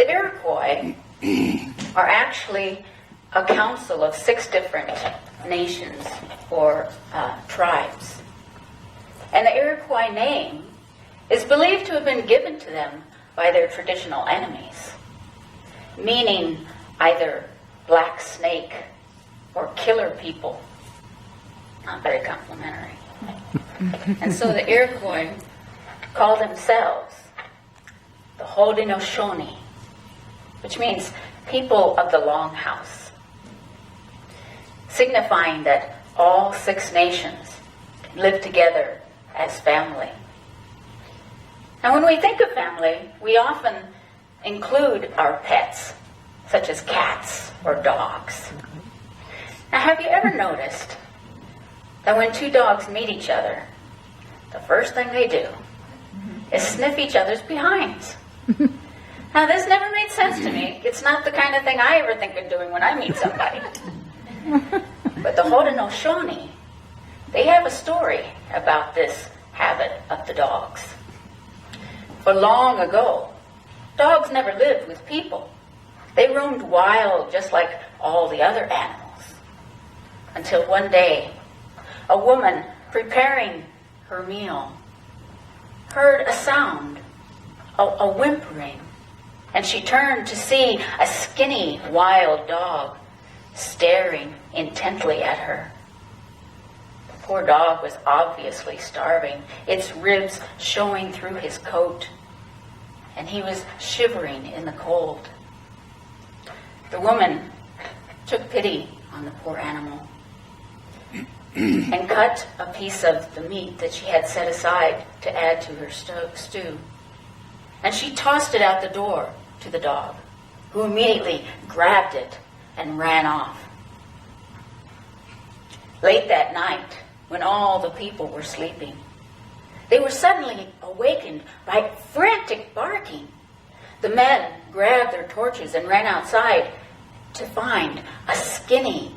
The Iroquois are actually a council of 6 different nations or tribes. And the Iroquois name is believed to have been given to them by their traditional enemies, meaning either black snake or killer people. Not very complimentary. And so the Iroquois call themselves the Haudenosaunee, which means people of the Longhouse, signifying that all 6 nations live together as family. Now, when we think of family, we often include our pets, such as cats or dogs. Now, have you ever noticed that when 2 dogs meet each other, the first thing they do is sniff each other's behinds? Now, this never made sense to me. It's not the kind of thing I ever think of doing when I meet somebody. But the Haudenosaunee, they have a story about this habit of the dogs. For long ago, dogs never lived with people. They roamed wild just like all the other animals. Until one day, a woman preparing her meal heard a sound, a whimpering, and she turned to see a skinny wild dog staring intently at her. The poor dog was obviously starving, its ribs showing through his coat, and he was shivering in the cold. The woman took pity on the poor animal and cut a piece of the meat that she had set aside to add to her stew. And she tossed it out the door to the dog, who immediately grabbed it and ran off. Late that night, when all the people were sleeping, they were suddenly awakened by frantic barking. The men grabbed their torches and ran outside to find a skinny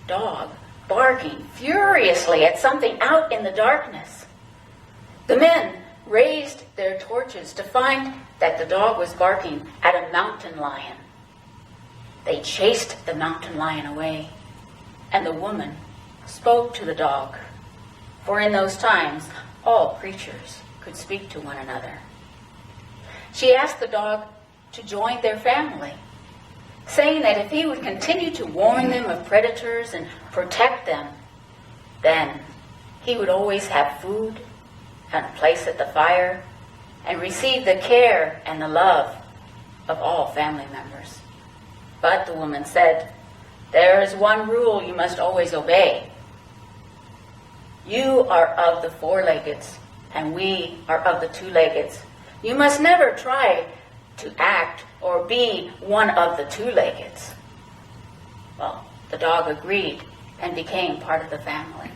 dog barking furiously at something out in the darkness. The men raised their torches to find that the dog was barking at a mountain lion. They chased the mountain lion away, and the woman spoke to the dog, for in those times all creatures could speak to one another. She asked the dog to join their family, saying that if he would continue to warn them of predators and protect them, then he would always have food and a place at the fire and receive the care and the love of all family members. But the woman said, "There is one rule you must always obey. You are of the 4-leggeds, and we are of the 2-leggeds. You must never try to act or be one of the 2-leggeds." Well, the dog agreed and became part of the family.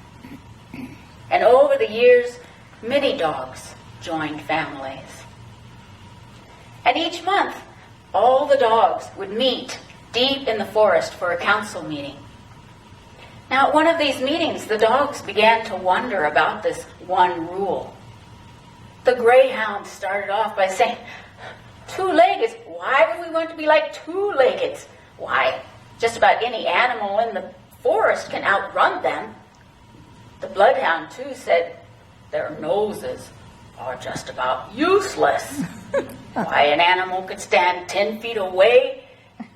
And over the years, many dogs joined families. And each month, all the dogs would meet deep in the forest for a council meeting. Now, at one of these meetings, the dogs began to wonder about this one rule. The greyhound started off by saying, "2-leggeds? Why would we want to be like 2-leggeds? Why, just about any animal in the forest can outrun them." The bloodhound, too, said, "Their noses are just about useless. Why, an animal could stand 10 feet away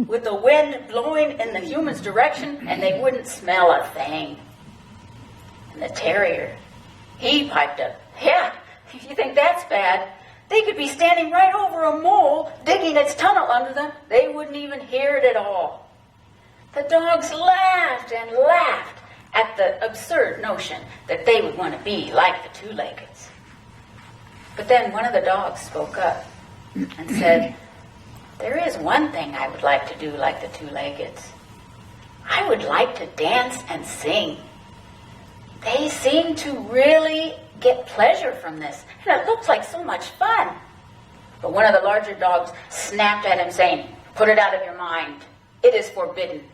with the wind blowing in the human's direction and they wouldn't smell a thing." And the terrier, he piped up, "Yeah, if you think that's bad, they could be standing right over a mole, digging its tunnel under them. They wouldn't even hear it at all." The dogs laughed and laughed at the absurd notion that they would want to be like the 2-leggeds. But then one of the dogs spoke up and said, "There is one thing I would like to do like the 2-leggeds. I would like to dance and sing. They seem to really get pleasure from this, and it looks like so much fun." But one of the larger dogs snapped at him, saying, "Put it out of your mind. It is forbidden."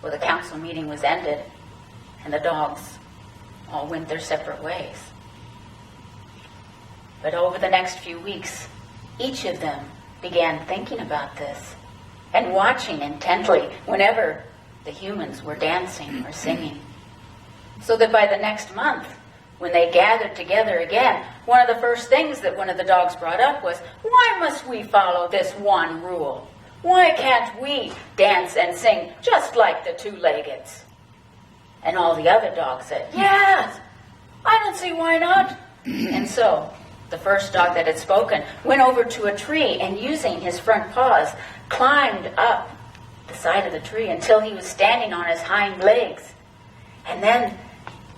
Well, the council meeting was ended, and the dogs all went their separate ways. But over the next few weeks, each of them began thinking about this and watching intently whenever the humans were dancing or singing. So that by the next month, when they gathered together again, one of the first things that one of the dogs brought up was, why must we follow this one rule? Why can't we dance and sing just like the two-leggeds? And all the other dogs said, yes, I don't see why not. And so the first dog that had spoken went over to a tree and using his front paws, climbed up the side of the tree until he was standing on his hind legs. And then,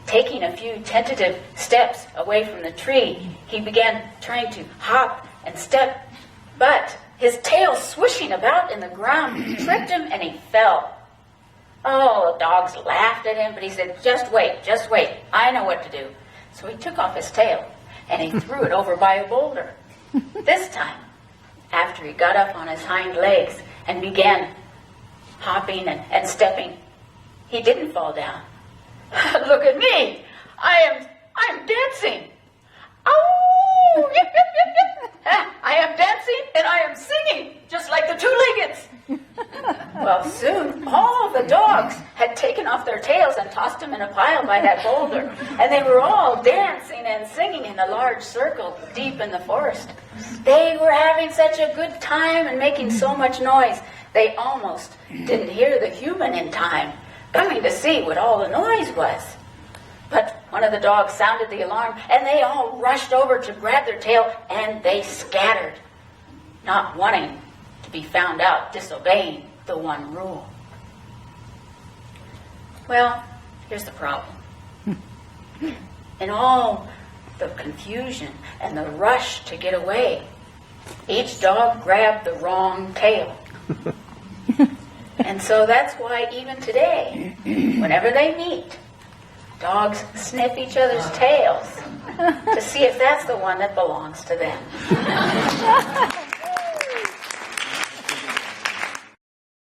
taking a few tentative steps away from the tree, he began trying to hop and step, but his tail swishing about in the ground tripped him and he fell. Oh, the dogs laughed at him, but he said, just wait, I know what to do. So he took off his tail and he threw it over by a boulder. This time, after he got up on his hind legs and began hopping and stepping, he didn't fall down. Look at me! I'm dancing! Oh! Yip, yip, yip, yip. I am dancing and I am singing, just like the two-leggeds. Well, soon all the dogs had taken off their tails and tossed them in a pile by that boulder, and they were all dancing and singing in a large circle deep in the forest. They were having such a good time and making so much noise, they almost didn't hear the human in time coming to see what all the noise was. But one of the dogs sounded the alarm, and they all rushed over to grab their tail, and they scattered, not wanting to be found out disobeying the one rule. Well, here's the problem. In all the confusion and the rush to get away, each dog grabbed the wrong tail. And so that's why even today, whenever they meet, dogs sniff each other's tails to see if that's the one that belongs to them.